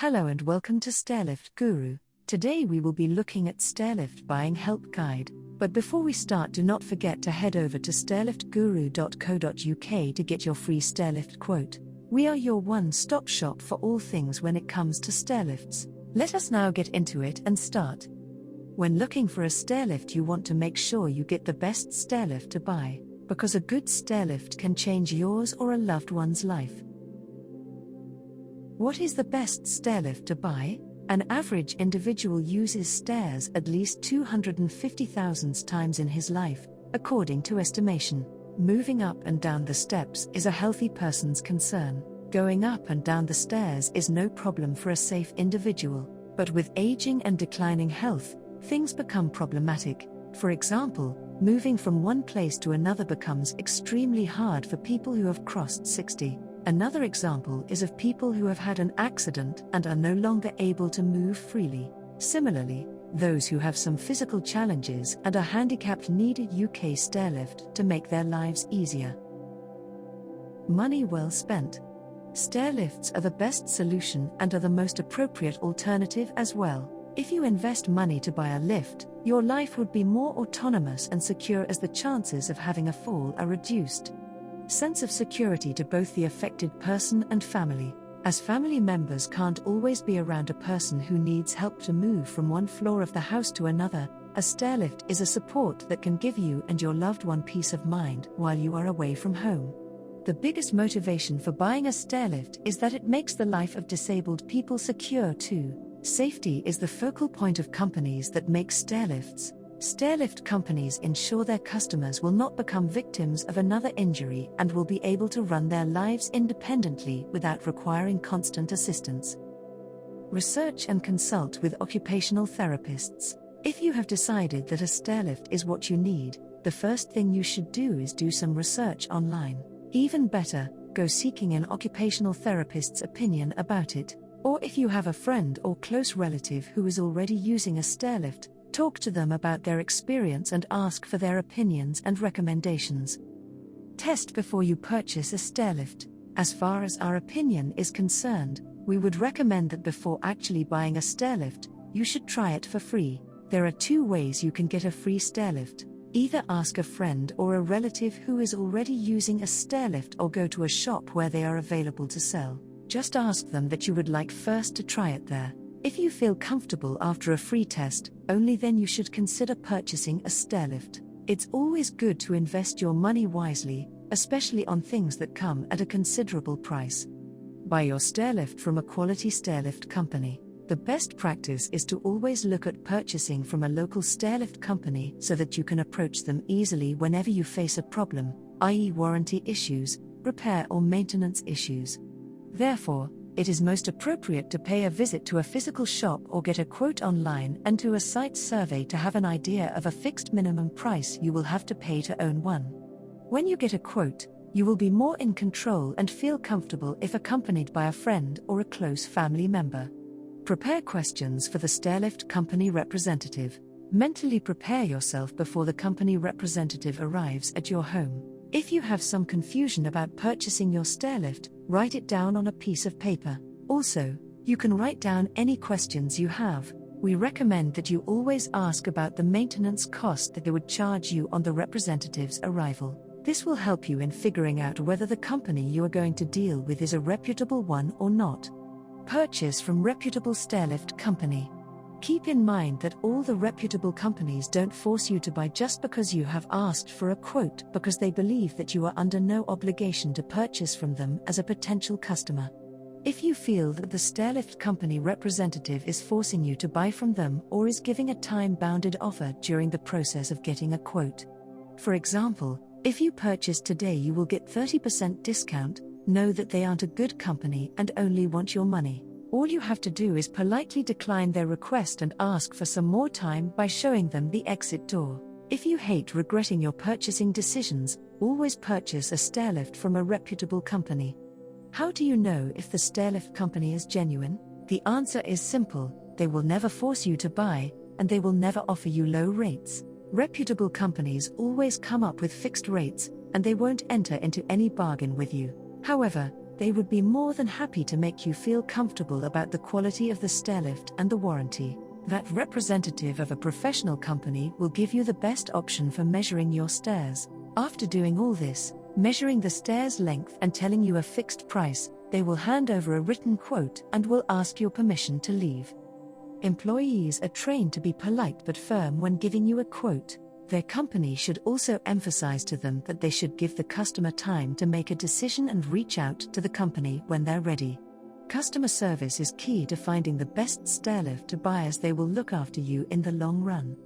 Hello and welcome to Stairlift Guru. Today we will be looking at Stairlift Buying Help Guide. But before we start, do not forget to head over to stairliftguru.co.uk to get your free stairlift quote. We are your one-stop shop for all things when it comes to stairlifts. Let us now get into it and start. When looking for a stairlift, you want to make sure you get the best stairlift to buy, because a good stairlift can change yours or a loved one's life. What is the best stairlift to buy? An average individual uses stairs at least 250,000 times in his life, according to estimation. Moving up and down the steps is a healthy person's concern. Going up and down the stairs is no problem for a safe individual. But with aging and declining health, things become problematic. For example, moving from one place to another becomes extremely hard for people who have crossed 60. Another example is of people who have had an accident and are no longer able to move freely. Similarly, those who have some physical challenges and are handicapped need a UK stairlift to make their lives easier. Money well spent. Stairlifts are the best solution and are the most appropriate alternative as well. If you invest money to buy a lift, your life would be more autonomous and secure, as the chances of having a fall are reduced. Sense of security to both the affected person and family, as family members can't always be around a person who needs help to move from one floor of the house to another. A stairlift is a support that can give you and your loved one peace of mind while you are away from home. The biggest motivation for buying a stairlift is that it makes the life of disabled people secure too. Safety is the focal point of companies that make stairlifts. Stairlift companies ensure their customers will not become victims of another injury and will be able to run their lives independently without requiring constant assistance. Research and consult with occupational therapists. If you have decided that a stairlift is what you need, the first thing you should do is do some research online. Even better, go seeking an occupational therapist's opinion about it. Or if you have a friend or close relative who is already using a stairlift, talk to them about their experience and ask for their opinions and recommendations. Test before you purchase a stairlift. As far as our opinion is concerned, we would recommend that before actually buying a stairlift, you should try it for free. There are two ways you can get a free stairlift. Either ask a friend or a relative who is already using a stairlift, or go to a shop where they are available to sell. Just ask them that you would like first to try it there. If you feel comfortable after a free test, only then you should consider purchasing a stairlift. It's always good to invest your money wisely, especially on things that come at a considerable price. Buy your stairlift from a quality stairlift company. The best practice is to always look at purchasing from a local stairlift company so that you can approach them easily whenever you face a problem, i.e. warranty issues, repair or maintenance issues. Therefore, it is most appropriate to pay a visit to a physical shop or get a quote online and to a site survey to have an idea of a fixed minimum price you will have to pay to own one. When you get a quote, you will be more in control and feel comfortable if accompanied by a friend or a close family member. Prepare questions for the stairlift company representative. Mentally prepare yourself before the company representative arrives at your home. If you have some confusion about purchasing your stairlift, write it down on a piece of paper. Also, you can write down any questions you have. We recommend that you always ask about the maintenance cost that they would charge you on the representative's arrival. This will help you in figuring out whether the company you are going to deal with is a reputable one or not. Purchase from reputable stairlift company. Keep in mind that all the reputable companies don't force you to buy just because you have asked for a quote, because they believe that you are under no obligation to purchase from them as a potential customer. If you feel that the stairlift company representative is forcing you to buy from them or is giving a time-bounded offer during the process of getting a quote. For example, if you purchase today you will get 30% discount, know that they aren't a good company and only want your money. All you have to do is politely decline their request and ask for some more time by showing them the exit door. If you hate regretting your purchasing decisions, always purchase a stairlift from a reputable company. How do you know if the stairlift company is genuine? The answer is simple: they will never force you to buy, and they will never offer you low rates. Reputable companies always come up with fixed rates, and they won't enter into any bargain with you. However, They would be more than happy to make you feel comfortable about the quality of the stairlift and the warranty. That representative of a professional company will give you the best option for measuring your stairs. After doing all this, measuring the stairs' length and telling you a fixed price, they will hand over a written quote and will ask your permission to leave. Employees are trained to be polite but firm when giving you a quote. Their company should also emphasize to them that they should give the customer time to make a decision and reach out to the company when they're ready. Customer service is key to finding the best stairlift to buy, as they will look after you in the long run.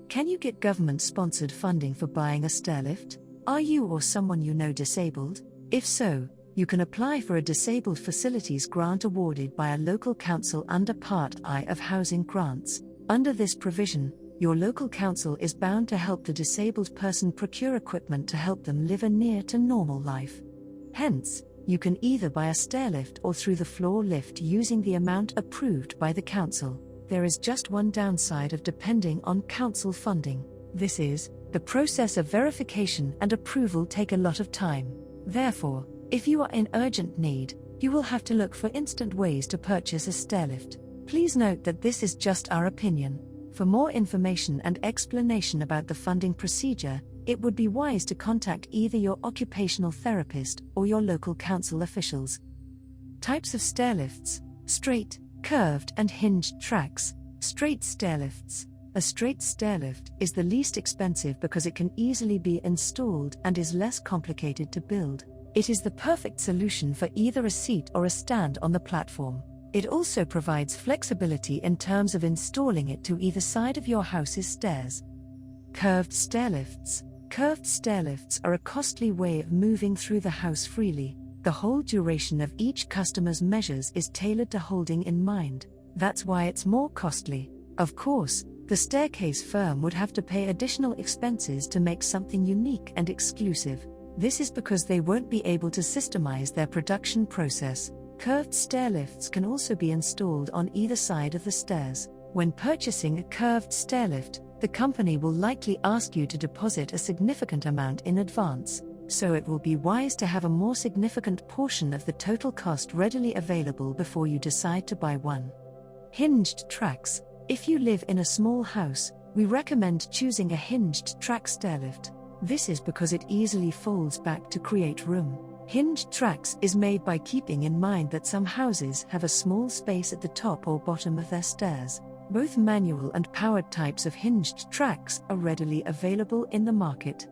Can you get government-sponsored funding for buying a stairlift? Are you or someone you know disabled? If so, you can apply for a Disabled Facilities Grant awarded by a local council under Part I of Housing Grants. Under this provision, your local council is bound to help the disabled person procure equipment to help them live a near to normal life. Hence, you can either buy a stairlift or through the floor lift using the amount approved by the council. There is just one downside of depending on council funding. This is, the process of verification and approval take a lot of time. Therefore, if you are in urgent need, you will have to look for instant ways to purchase a stairlift. Please note that this is just our opinion. For more information and explanation about the funding procedure, it would be wise to contact either your occupational therapist or your local council officials. Types of stairlifts: straight, curved, and hinged tracks. Straight stairlifts. A straight stairlift is the least expensive because it can easily be installed and is less complicated to build. It is the perfect solution for either a seat or a stand on the platform. It also provides flexibility in terms of installing it to either side of your house's stairs. Curved stairlifts. Curved stairlifts are a costly way of moving through the house freely. The whole duration of each customer's measures is tailored to holding in mind. That's why it's more costly. Of course, the staircase firm would have to pay additional expenses to make something unique and exclusive. This is because they won't be able to systemize their production process. Curved stairlifts can also be installed on either side of the stairs. When purchasing a curved stairlift, the company will likely ask you to deposit a significant amount in advance, so it will be wise to have a more significant portion of the total cost readily available before you decide to buy one. Hinged tracks. If you live in a small house, we recommend choosing a hinged track stairlift. This is because it easily folds back to create room. Hinged tracks is made by keeping in mind that some houses have a small space at the top or bottom of their stairs. Both manual and powered types of hinged tracks are readily available in the market.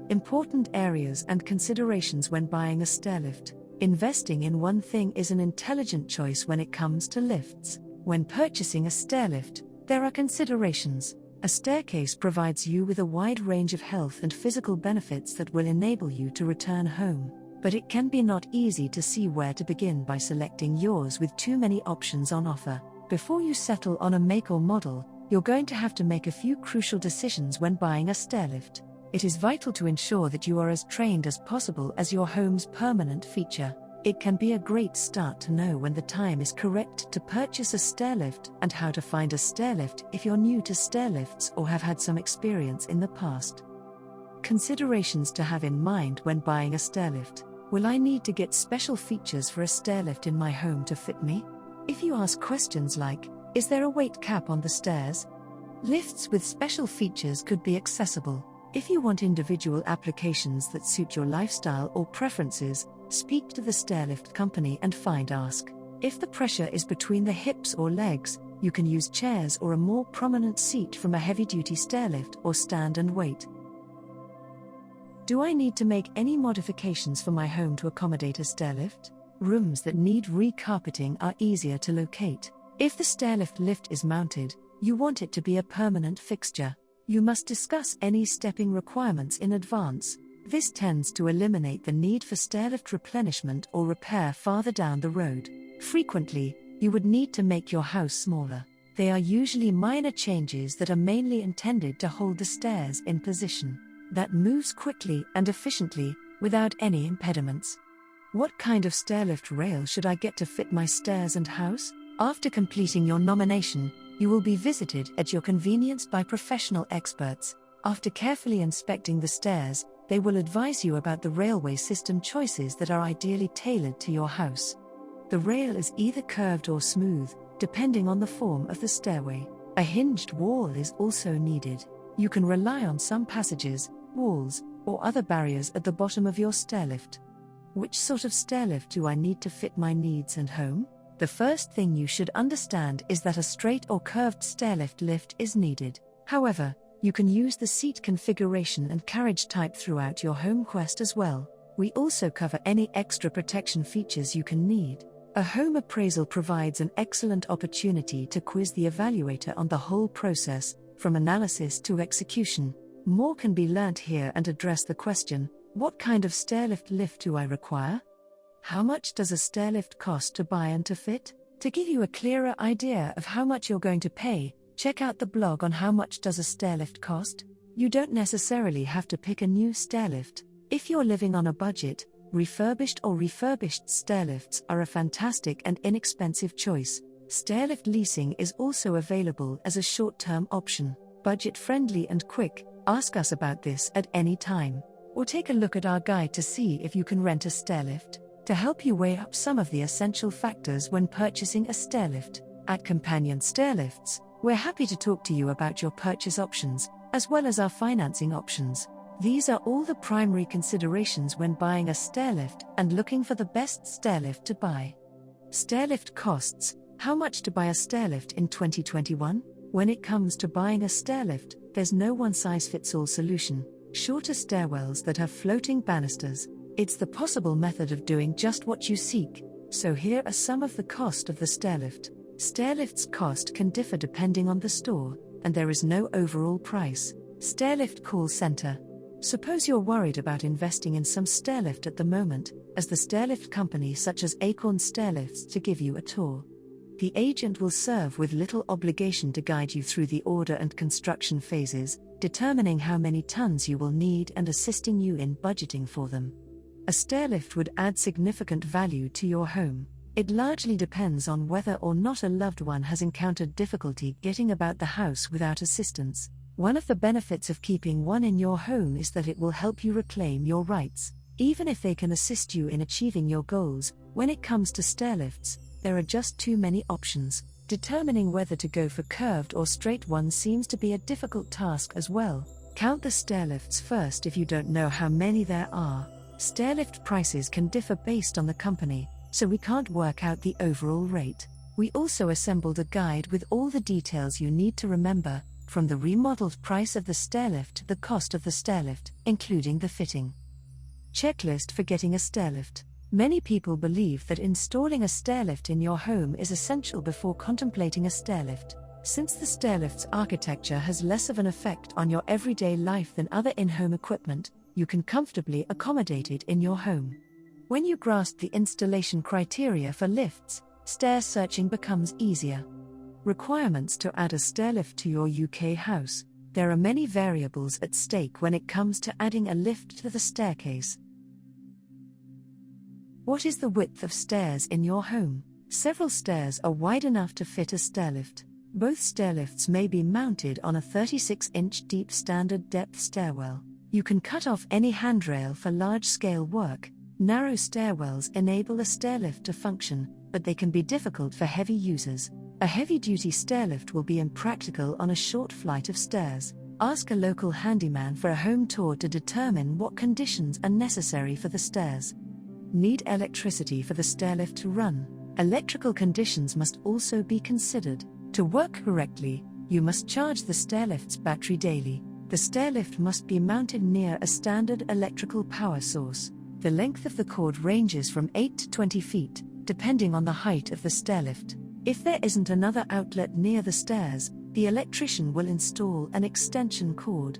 Important areas and considerations when buying a stairlift. Investing in one thing is an intelligent choice when it comes to lifts. When purchasing a stairlift, there are considerations. A staircase provides you with a wide range of health and physical benefits that will enable you to return home. But it can be not easy to see where to begin by selecting yours with too many options on offer. Before you settle on a make or model, you're going to have to make a few crucial decisions when buying a stairlift. It is vital to ensure that you are as trained as possible as your home's permanent feature. It can be a great start to know when the time is correct to purchase a stairlift and how to find a stairlift if you're new to stairlifts or have had some experience in the past. Considerations to have in mind when buying a stairlift. Will I need to get special features for a stairlift in my home to fit me? If you ask questions like, is there a weight cap on the stairs? Lifts with special features could be accessible. If you want individual applications that suit your lifestyle or preferences, speak to the stairlift company and ask. If the pressure is between the hips or legs, you can use chairs or a more prominent seat from a heavy-duty stairlift or stand and wait. Do I need to make any modifications for my home to accommodate a stairlift? Rooms that need recarpeting are easier to locate. If the stairlift lift is mounted, you want it to be a permanent fixture. You must discuss any stepping requirements in advance. This tends to eliminate the need for stairlift replenishment or repair farther down the road. Frequently, you would need to make your house smaller. They are usually minor changes that are mainly intended to hold the stairs in position. That moves quickly and efficiently, without any impediments. What kind of stairlift rail should I get to fit my stairs and house? After completing your nomination, you will be visited at your convenience by professional experts. After carefully inspecting the stairs, They will advise you about the railway system choices that are ideally tailored to your house. The rail is either curved or smooth, depending on the form of the stairway. A hinged wall is also needed. You can rely on some passages, walls, or other barriers at the bottom of your stairlift. Which sort of stairlift do I need to fit my needs and home? The first thing you should understand is that a straight or curved stairlift lift is needed. However, you can use the seat configuration and carriage type throughout your home quest as well. We also cover any extra protection features you can need. A home appraisal provides an excellent opportunity to quiz the evaluator on the whole process, from analysis to execution. More can be learnt here and address the question, what kind of stairlift lift do I require? How much does a stairlift cost to buy and to fit? To give you a clearer idea of how much you're going to pay, check out the blog on how much does a stairlift cost. You don't necessarily have to pick a new stairlift. If you're living on a budget, refurbished stairlifts are a fantastic and inexpensive choice. Stairlift leasing is also available as a short-term option, budget-friendly and quick. Ask us about this at any time, or take a look at our guide to see if you can rent a stairlift, to help you weigh up some of the essential factors when purchasing a stairlift. At Companion Stairlifts, we're happy to talk to you about your purchase options, as well as our financing options. These are all the primary considerations when buying a stairlift and looking for the best stairlift to buy. Stairlift costs. How much to buy a stairlift in 2021? When it comes to buying a stairlift, there's no one-size-fits-all solution. Shorter stairwells that have floating banisters. It's the possible method of doing just what you seek. So here are some of the cost of the stairlift. Stairlift's cost can differ depending on the store, and there is no overall price. Stairlift call center. Suppose you're worried about investing in some stairlift at the moment, as the stairlift company such as Acorn Stairlifts to give you a tour. The agent will serve with little obligation to guide you through the order and construction phases, determining how many tons you will need and assisting you in budgeting for them. A stairlift would add significant value to your home. It largely depends on whether or not a loved one has encountered difficulty getting about the house without assistance. One of the benefits of keeping one in your home is that it will help you reclaim your rights. Even if they can assist you in achieving your goals, when it comes to stairlifts, there are just too many options. Determining whether to go for curved or straight ones seems to be a difficult task as well. Count the stairlifts first if you don't know how many there are. Stairlift prices can differ based on the company, so we can't work out the overall rate. We also assembled a guide with all the details you need to remember, from the remodeled price of the stairlift to the cost of the stairlift, including the fitting. Checklist for getting a stairlift. Many people believe that installing a stairlift in your home is essential before contemplating a stairlift. Since the stairlift's architecture has less of an effect on your everyday life than other in-home equipment, you can comfortably accommodate it in your home. When you grasp the installation criteria for lifts, stair searching becomes easier. Requirements to add a stairlift to your UK house. There are many variables at stake when it comes to adding a lift to the staircase. What is the width of stairs in your home? Several stairs are wide enough to fit a stairlift. Both stairlifts may be mounted on a 36-inch deep standard depth stairwell. You can cut off any handrail for large-scale work. Narrow stairwells enable a stairlift to function, but they can be difficult for heavy users. A heavy-duty stairlift will be impractical on a short flight of stairs. Ask a local handyman for a home tour to determine what conditions are necessary for the stairs. Need electricity for the stairlift to run. Electrical conditions must also be considered. To work correctly, you must charge the stairlift's battery daily. The stairlift must be mounted near a standard electrical power source. The length of the cord ranges from 8 to 20 feet, depending on the height of the stairlift. If there isn't another outlet near the stairs, the electrician will install an extension cord.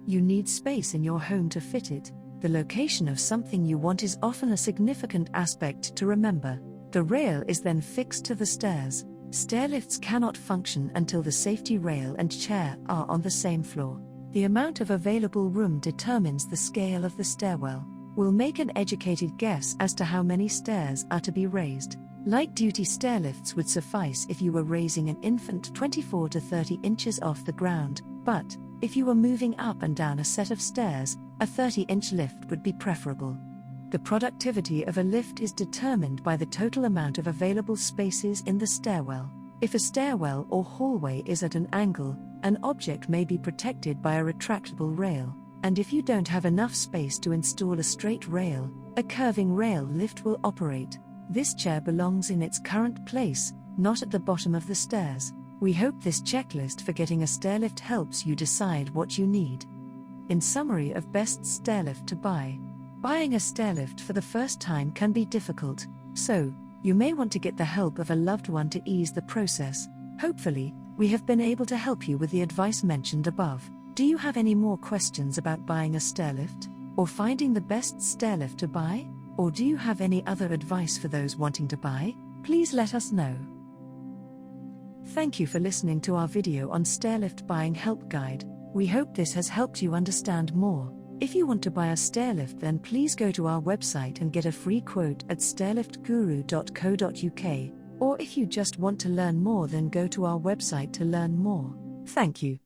You need space in your home to fit it. The location of something you want is often a significant aspect to remember. The rail is then fixed to the stairs. Stairlifts cannot function until the safety rail and chair are on the same floor. The amount of available room determines the scale of the stairwell. We'll make an educated guess as to how many stairs are to be raised. Light-duty stairlifts would suffice if you were raising an infant 24 to 30 inches off the ground, but If you were moving up and down a set of stairs, a 30-inch lift would be preferable. The productivity of a lift is determined by the total amount of available spaces in the stairwell. If a stairwell or hallway is at an angle, an object may be protected by a retractable rail, and if you don't have enough space to install a straight rail, a curving rail lift will operate. This chair belongs in its current place, not at the bottom of the stairs. We hope this checklist for getting a stairlift helps you decide what you need. In summary of best stairlift to buy. Buying a stairlift for the first time can be difficult, so you may want to get the help of a loved one to ease the process. Hopefully, we have been able to help you with the advice mentioned above. Do you have any more questions about buying a stairlift, or finding the best stairlift to buy? Or do you have any other advice for those wanting to buy? Please let us know. Thank you for listening to our video on Stairlift Buying Help Guide. We hope this has helped you understand more. If you want to buy a stairlift, then please go to our website and get a free quote at stairliftguru.co.uk, or if you just want to learn more, then go to our website to learn more. Thank you.